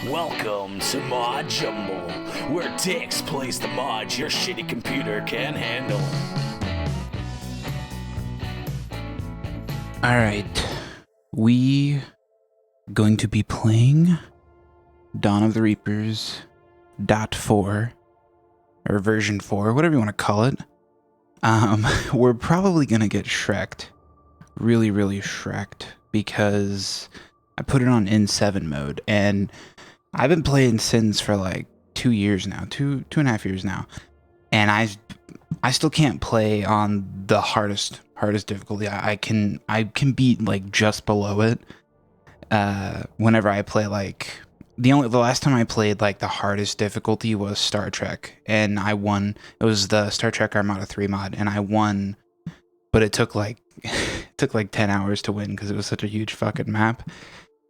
Welcome to Mod Jumble, where Dix plays the mods your shitty computer can handle. Alright, we going to be playing Dawn of the Reapers .4, or version 4, whatever you want to call it. We're probably gonna get Shrek'd, really Shrek'd, because I put it on N7 mode, and I've been playing Sins for like 2 years now, two and a half years now, and I still can't play on the hardest difficulty. I can beat like just below it. Whenever I play like the last time I played like the hardest difficulty was Star Trek, and I won. It was the Star Trek Armada 3 mod, and I won, but it took like 10 hours to win because it was such a huge fucking map.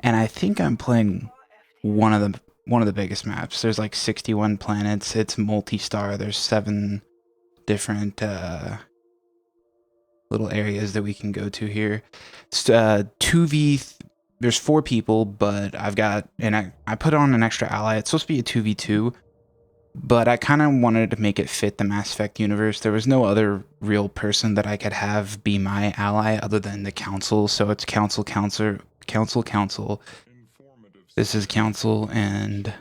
And I think I'm playing one of the biggest maps. There's like 61 planets. It's multi-star. There's 7 different little areas that we can go to here. It's 2v. There's 4 people, but I've got, and I put on an extra ally. It's supposed to be a 2v2, but I kind of wanted to make it fit the Mass Effect universe. There was no other real person that I could have be my ally other than the council. So it's council. This is council, and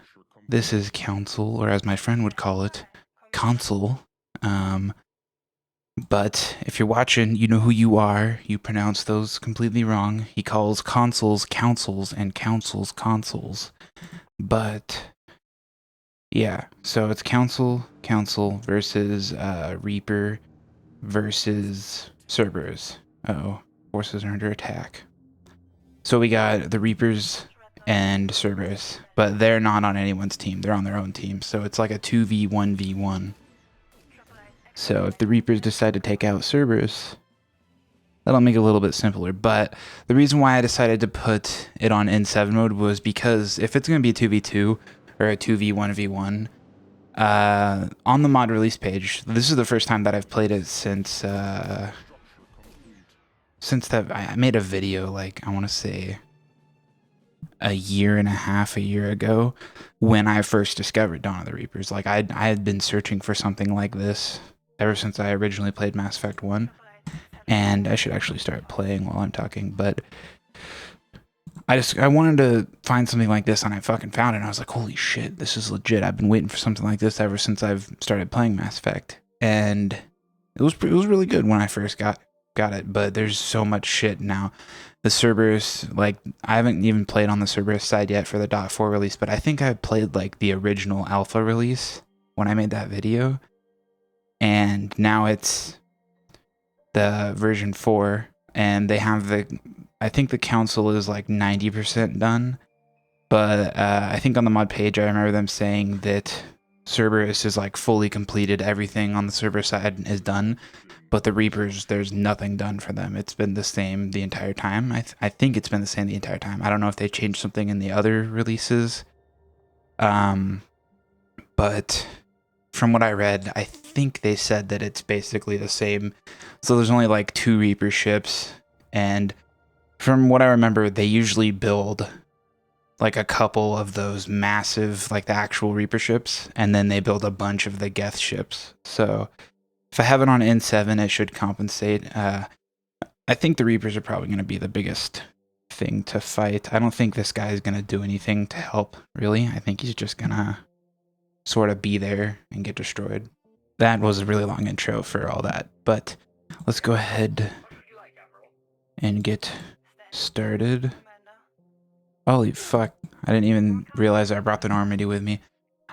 this is council, or as my friend would call it, consul. But if you're watching, you know who you are. You pronounce those completely wrong. He calls consuls councils and councils consuls. But yeah, so it's council versus Reaper versus Cerberus. Uh-oh, forces are under attack. So we got the Reapers and Cerberus, but they're not on anyone's team. They're on their own team. So it's like a 2v1v1. So if the Reapers decide to take out Cerberus, that'll make it a little bit simpler. But the reason why I decided to put it on N7 mode was because if it's going to be a 2v2 or a 2v1v1, on the mod release page, this is the first time that I've played it since that I made a video, like, I want to say a year ago, when I first discovered Dawn of the Reapers. Like, I had been searching for something like this ever since I originally played Mass Effect 1, and I should actually start playing while I'm talking, but I wanted to find something like this, and I fucking found it, and I was like, holy shit, this is legit. I've been waiting for something like this ever since I've started playing Mass Effect, and it was really good when I first got it, but there's so much shit now. The Cerberus, like, I haven't even played on the Cerberus side yet for the .4 release, but I think I played like the original alpha release when I made that video, and now it's the version 4, and they have I think the council is like 90% done, but I think on the mod page I remember them saying that Cerberus is like fully completed. Everything on the Cerberus side is done, but the Reapers, there's nothing done for them. It's been the same the entire time. I think it's been the same the entire time. I don't know if they changed something in the other releases, but from what I read, I think they said that it's basically the same. So there's only like 2 Reaper ships, and from what I remember, they usually build like a couple of those massive, like the actual Reaper ships, and then they build a bunch of the Geth ships. So if I have it on N7, it should compensate. I think the Reapers are probably going to be the biggest thing to fight. I don't think this guy is going to do anything to help, really. I think he's just going to sort of be there and get destroyed. That was a really long intro for all that, but let's go ahead and get started. Holy fuck, I didn't even realize I brought the Normandy with me.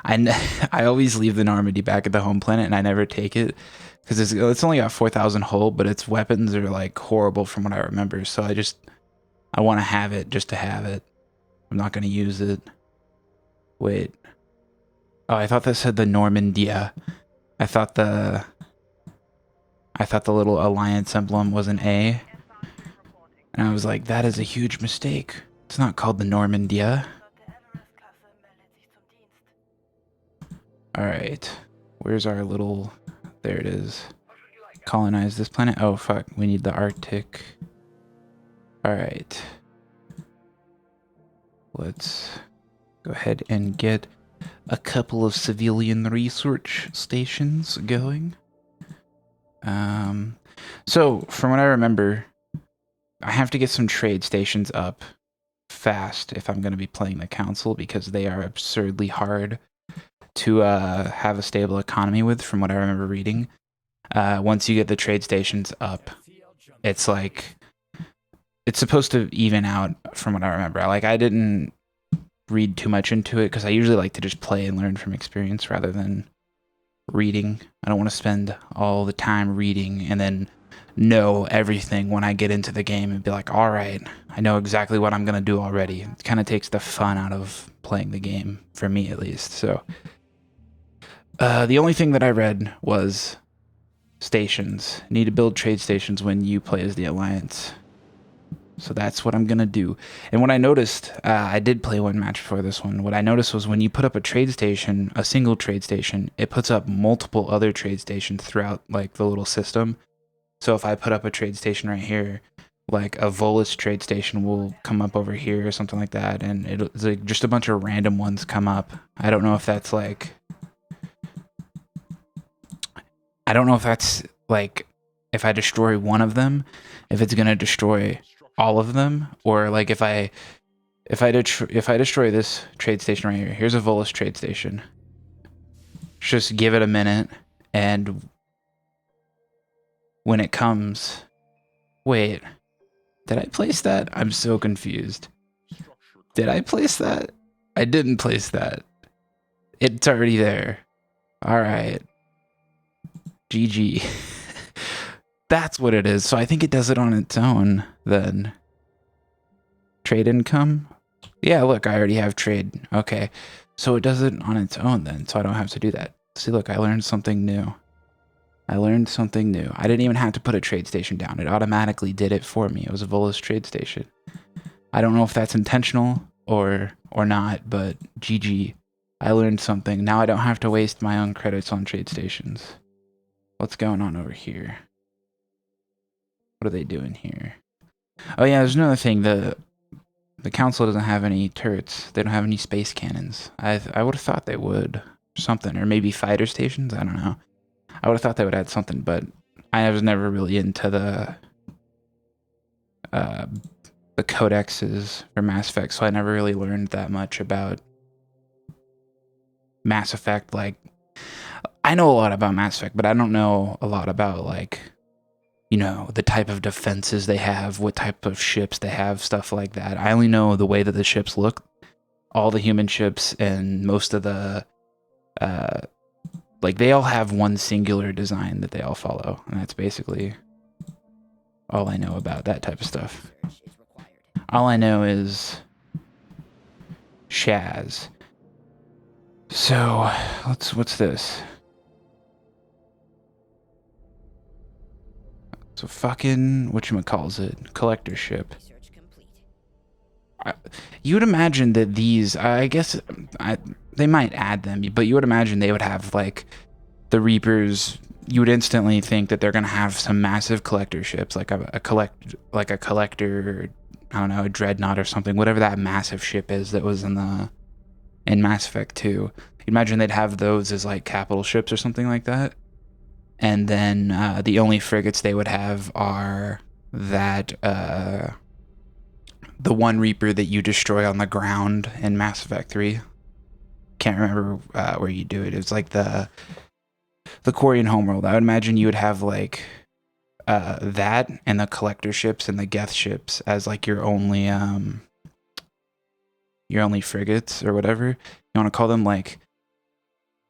I always leave the Normandy back at the home planet, and I never take it because it's only got 4,000 hull, but its weapons are like horrible from what I remember. So I want to have it just to have it. I'm not going to use it. Wait. Oh, I thought that said the Normandia. I thought the little alliance emblem was an A, and I was like, that is a huge mistake. It's not called the Normandia. Alright, where's our little... There it is. Colonize this planet. Oh, fuck, we need the Arctic. Alright. Let's Go ahead and get a couple of civilian research stations going. So from what I remember, I have to get some trade stations up fast if I'm going to be playing the council, because they are absurdly hard to have a stable economy with, from what I remember reading. Once you get the trade stations up, it's like, it's supposed to even out, from what I remember. Like, I didn't read too much into it because I usually like to just play and learn from experience rather than reading. I don't want to spend all the time reading and then know everything when I get into the game and be like, all right, I know exactly what I'm going to do already. It kind of takes the fun out of playing the game, for me at least. So the only thing that I read was stations. Need to build trade stations when you play as the Alliance. So that's what I'm going to do. And what I noticed, I did play one match before this one. What I noticed was when you put up a trade station, a single trade station, it puts up multiple other trade stations throughout like the little system. So if I put up a trade station right here, like a Volus trade station will come up over here or something like that. And it's like just a bunch of random ones come up. I don't know if that's like, if I destroy one of them, if it's going to destroy all of them, or like if I destroy this trade station right here. Here's a Volus trade station. Just give it a minute, and when it comes, wait, did I place that? I'm so confused. Did I place that? I didn't place that. It's already there. All right. GG. That's what it is. So I think it does it on its own then. Trade income? Yeah, look, I already have trade. Okay. So it does it on its own then, so I don't have to do that. See, look, I learned something new. I didn't even have to put a trade station down. It automatically did it for me. It was a Volus trade station. I don't know if that's intentional or not, but GG. I learned something. Now I don't have to waste my own credits on trade stations. What's going on over here? What are they doing here? Oh yeah, there's another thing. The council doesn't have any turrets. They don't have any space cannons. I would have thought they would. Something. Or maybe fighter stations? I don't know. I would have thought they would add something, but I was never really into the codexes for Mass Effect, so I never really learned that much about Mass Effect. Like, I know a lot about Mass Effect, but I don't know a lot about, like, you know, the type of defenses they have, what type of ships they have, stuff like that. I only know the way that the ships look, all the human ships, and most of the, like, they all have one singular design that they all follow, and that's basically all I know about that type of stuff. All I know is Shaz. So, what's this? So fucking, whatchamacallit, collector ship. You would imagine that these, I guess, they might add them, but you would imagine they would have, like, the Reapers. You would instantly think that they're gonna have some massive collector ships, like a collector, I don't know, a dreadnought or something, whatever that massive ship is that was in Mass Effect 2. You'd imagine they'd have those as like capital ships or something like that. And then the only frigates they would have are that the one Reaper that you destroy on the ground in Mass Effect 3. Can't remember where you do it. It's like the Quarian homeworld. I would imagine you would have like that and the collector ships and the Geth ships as like your only frigates or whatever you want to call them. Like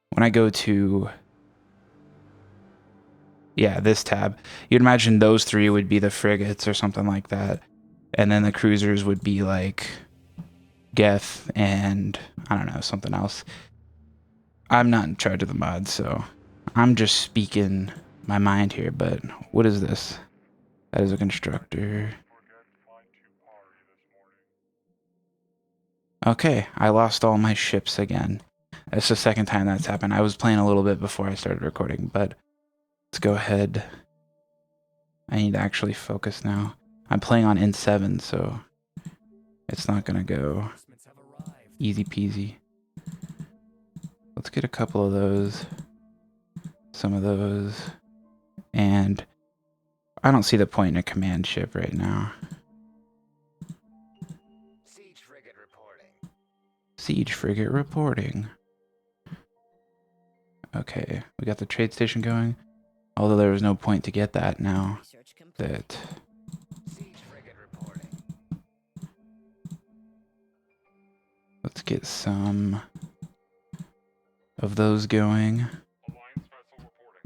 when I go to this tab, you'd imagine those three would be the frigates or something like that, and then the cruisers would be like Geth and I don't know, something else. I'm not in charge of the mod, so I'm just speaking my mind here. But what is this? That is a constructor. Okay, I lost all my ships again. That's the second time that's happened. I was playing a little bit before I started recording, but let's go ahead. I need to actually focus now. I'm playing on N7, so it's not gonna go. Easy peasy. Let's get a couple of those. Some of those. And I don't see the point in a command ship right now. Siege frigate reporting. Siege frigate reporting. Okay, we got the trade station going. Although there was no point to get that now. That... Siege frigate reporting. Let's get some of those going.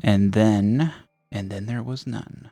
And then there was none.